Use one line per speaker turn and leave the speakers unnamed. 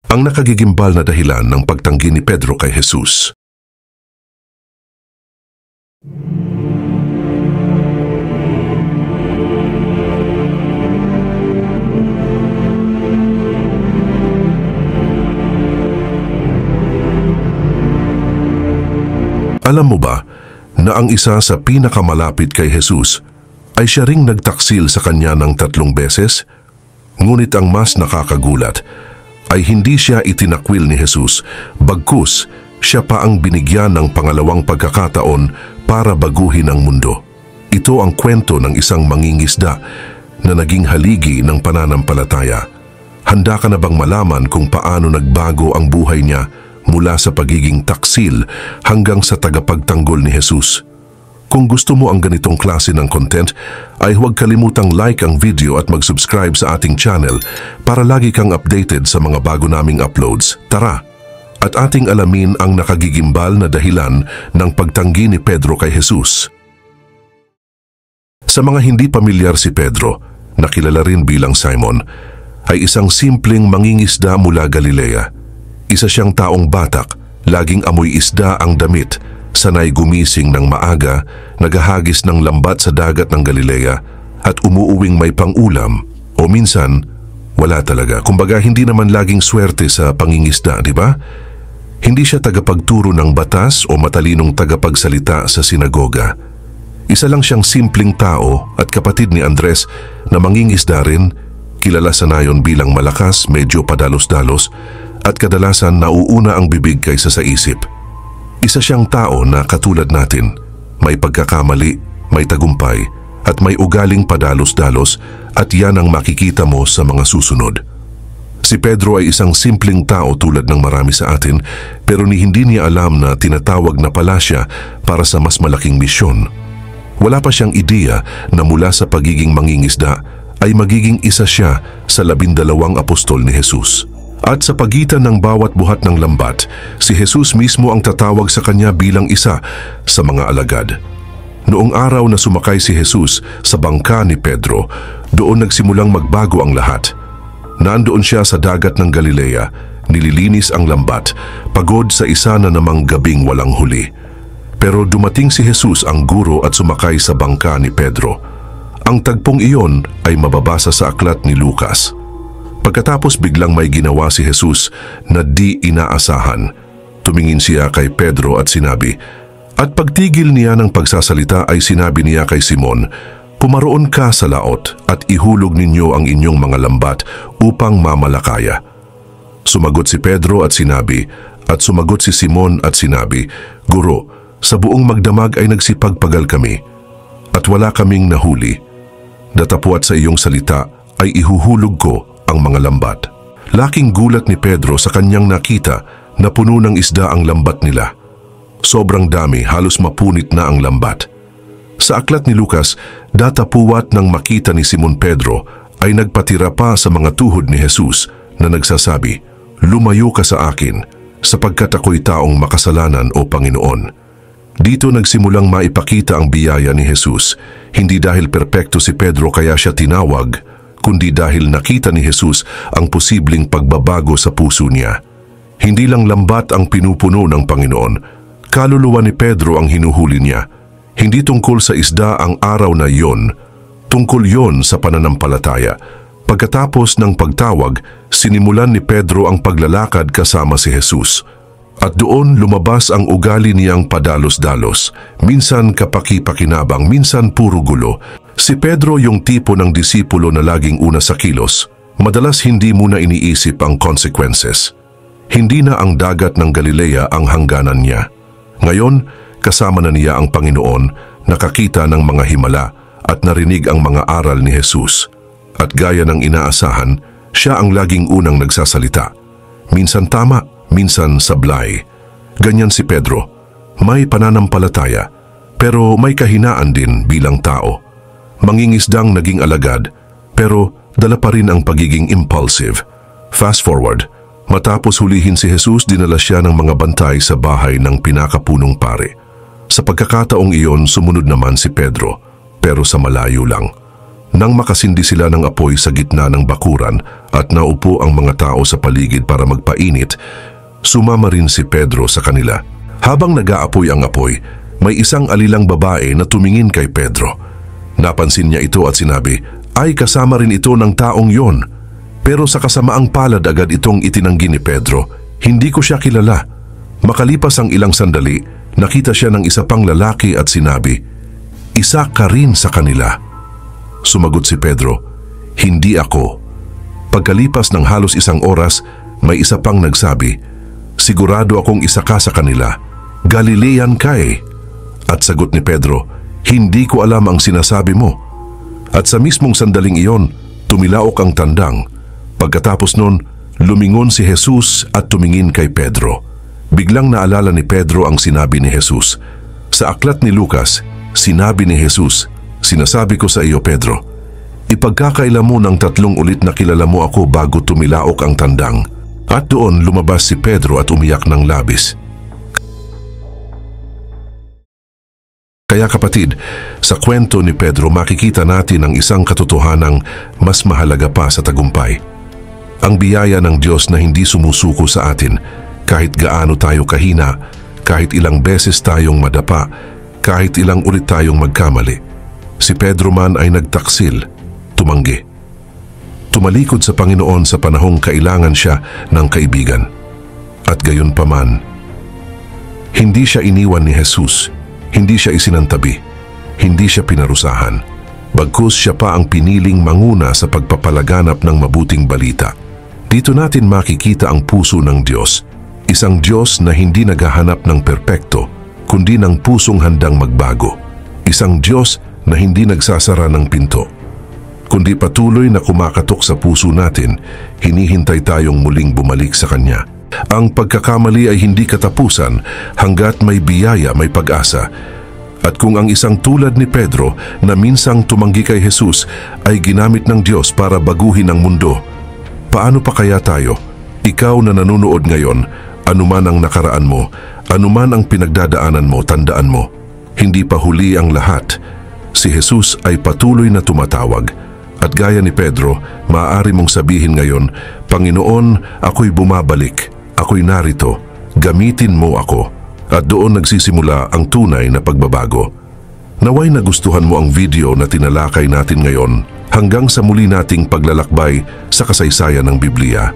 ang nakagigimbal na dahilan ng pagtanggi ni Pedro kay Jesus. Alam mo ba na ang isa sa pinakamalapit kay Jesus ay siya ring nagtaksil sa kanya ng 3 beses? Ngunit ang mas nakakagulat ay hindi siya itinakwil ni Jesus, bagkus siya pa ang binigyan ng pangalawang pagkakataon para baguhin ang mundo. Ito ang kwento ng isang mangingisda na naging haligi ng pananampalataya. Handa ka na bang malaman kung paano nagbago ang buhay niya mula sa pagiging taksil hanggang sa tagapagtanggol ni Jesus? Kung gusto mo ang ganitong klase ng content, ay huwag kalimutang like ang video at mag-subscribe sa ating channel para lagi kang updated sa mga bago naming uploads. Tara! At ating alamin ang nakagigimbal na dahilan ng pagtanggi ni Pedro kay Jesus. Sa mga hindi pamilyar, si Pedro, na kilala rin bilang Simon, ay isang simpleng mangingisda mula Galilea. Isa siyang taong batak, laging amoy isda ang damit, sanay gumising ng maaga, naghahagis ng lambat sa dagat ng Galilea at umuuwing may pang-ulam o minsan wala talaga. Kumbaga hindi naman laging swerte sa pangingisda, di ba? Hindi siya tagapagturo ng batas o matalinong tagapagsalita sa sinagoga. Isa lang siyang simpleng tao at kapatid ni Andres na mangingisda rin, kilala sa nayon bilang malakas, medyo padalos-dalos at kadalasan nauuna ang bibig kaysa sa isip. Isa siyang tao na katulad natin, may pagkakamali, may tagumpay, at may ugaling padalos-dalos at yan ang makikita mo sa mga susunod. Si Pedro ay isang simpleng tao tulad ng marami sa atin, pero hindi niya alam na tinatawag na pala siya para sa mas malaking misyon. Wala pa siyang ideya na mula sa pagiging mangingisda ay magiging isa siya sa 12 apostol ni Jesus. At sa pagitan ng bawat buhat ng lambat, si Jesus mismo ang tatawag sa kanya bilang isa sa mga alagad. Noong araw na sumakay si Jesus sa bangka ni Pedro, doon nagsimulang magbago ang lahat. Nandoon siya sa dagat ng Galilea, nililinis ang lambat, pagod sa isa na namang gabing walang huli. Pero dumating si Jesus ang guro at sumakay sa bangka ni Pedro. Ang tagpong iyon ay mababasa sa aklat ni Lucas. Pagkatapos biglang may ginawa si Jesus na di inaasahan. Tumingin siya kay Pedro at sinabi, at pagtigil niya ng pagsasalita ay sinabi niya kay Simon, pumaroon ka sa laot at ihulog ninyo ang inyong mga lambat upang mamalakaya. Sumagot si Pedro at sinabi, at sumagot si Simon at sinabi, Guro, sa buong magdamag ay nagsipagpagal kami at wala kaming nahuli. Datapwat sa iyong salita ay ihuhulog ko ang mga lambat. Laking gulat ni Pedro sa kanyang nakita na puno ng isda ang lambat nila. Sobrang dami, halos mapunit na ang lambat. Sa aklat ni Lucas, datapuwat nang makita ni Simon Pedro ay nagpatira pa sa mga tuhod ni Jesus na nagsasabi, lumayo ka sa akin sapagkat ako'y taong makasalanan o Panginoon. Dito nagsimulang maipakita ang biyaya ni Jesus, hindi dahil perpekto si Pedro kaya siya tinawag, kundi dahil nakita ni Jesus ang posibleng pagbabago sa puso niya. Hindi lang lambat ang pinupuno ng Panginoon, kaluluwa ni Pedro ang hinuhuli niya. Hindi tungkol sa isda ang araw na iyon, tungkol yon sa pananampalataya. Pagkatapos ng pagtawag, sinimulan ni Pedro ang paglalakad kasama si Jesus. At doon lumabas ang ugali niyang padalos-dalos, minsan kapaki-pakinabang, minsan puro gulo. Si Pedro yung tipo ng disipulo na laging una sa kilos, madalas hindi muna iniisip ang consequences. Hindi na ang dagat ng Galilea ang hangganan niya. Ngayon, kasama na niya ang Panginoon, nakakita ng mga himala at narinig ang mga aral ni Jesus. At gaya ng inaasahan, siya ang laging unang nagsasalita. Minsan tama, minsan sablay. Ganyan si Pedro, may pananampalataya, pero may kahinaan din bilang tao. Mangingisdang naging alagad, pero dala pa rin ang pagiging impulsive. Fast forward, matapos hulihin si Jesus, dinala siya ng mga bantay sa bahay ng pinakapunong pare. Sa pagkakataong iyon, sumunod naman si Pedro, pero sa malayo lang. Nang makasindi sila ng apoy sa gitna ng bakuran at naupo ang mga tao sa paligid para magpainit, sumama rin si Pedro sa kanila. Habang nag-aapoy ang apoy, may isang alilang babae na tumingin kay Pedro. Napansin niya ito at sinabi, "Ay, kasama rin ito ng taong yon." Pero sa kasamaang palad agad itong itinanggi ni Pedro, "Hindi ko siya kilala." Makalipas ang ilang sandali, nakita siya ng isa pang lalaki at sinabi, "Isa ka rin sa kanila." Sumagot si Pedro, "Hindi ako." Pagkalipas ng halos isang oras, may isa pang nagsabi, "Sigurado akong isa ka sa kanila. Galilean ka eh." At sagot ni Pedro, "Hindi ko alam ang sinasabi mo." At sa mismong sandaling iyon, tumilaok ang tandang. Pagkatapos nun, lumingon si Jesus at tumingin kay Pedro. Biglang naalala ni Pedro ang sinabi ni Jesus. Sa aklat ni Lucas, sinabi ni Jesus, "Sinasabi ko sa iyo, Pedro, ipagkakaila mo ng 3 ulit na kilala mo ako bago tumilaok ang tandang." At doon lumabas si Pedro at umiyak ng labis. Kaya kapatid, sa kwento ni Pedro makikita natin ang isang katotohanang mas mahalaga pa sa tagumpay. Ang biyaya ng Diyos na hindi sumusuko sa atin kahit gaano tayo kahina, kahit ilang beses tayong madapa, kahit ilang ulit tayong magkamali. Si Pedro man ay nagtaksil, tumanggi. Tumalikod sa Panginoon sa panahong kailangan siya ng kaibigan. At gayon pa man, hindi siya iniwan ni Jesus. Hindi siya isinantabi, hindi siya pinarusahan. Bagkus siya pa ang piniling manguna sa pagpapalaganap ng mabuting balita. Dito natin makikita ang puso ng Diyos. Isang Diyos na hindi naghahanap ng perpekto, kundi ng pusong handang magbago. Isang Diyos na hindi nagsasara ng pinto, kundi patuloy na kumakatok sa puso natin, hinihintay tayong muling bumalik sa Kanya. Ang pagkakamali ay hindi katapusan hanggat may biyaya, may pag-asa. At kung ang isang tulad ni Pedro na minsang tumanggi kay Jesus ay ginamit ng Diyos para baguhin ang mundo, paano pa kaya tayo? Ikaw na nanonood ngayon, anuman ang nakaraan mo, anuman ang pinagdadaanan mo, tandaan mo, hindi pa huli ang lahat. Si Jesus ay patuloy na tumatawag. At gaya ni Pedro, maaari mong sabihin ngayon, "Panginoon, ako'y bumabalik. Ako'y narito, gamitin mo ako." At doon nagsisimula ang tunay na pagbabago. Naway nagustuhan mo ang video na tinalakay natin ngayon hanggang sa muli nating paglalakbay sa kasaysayan ng Biblia.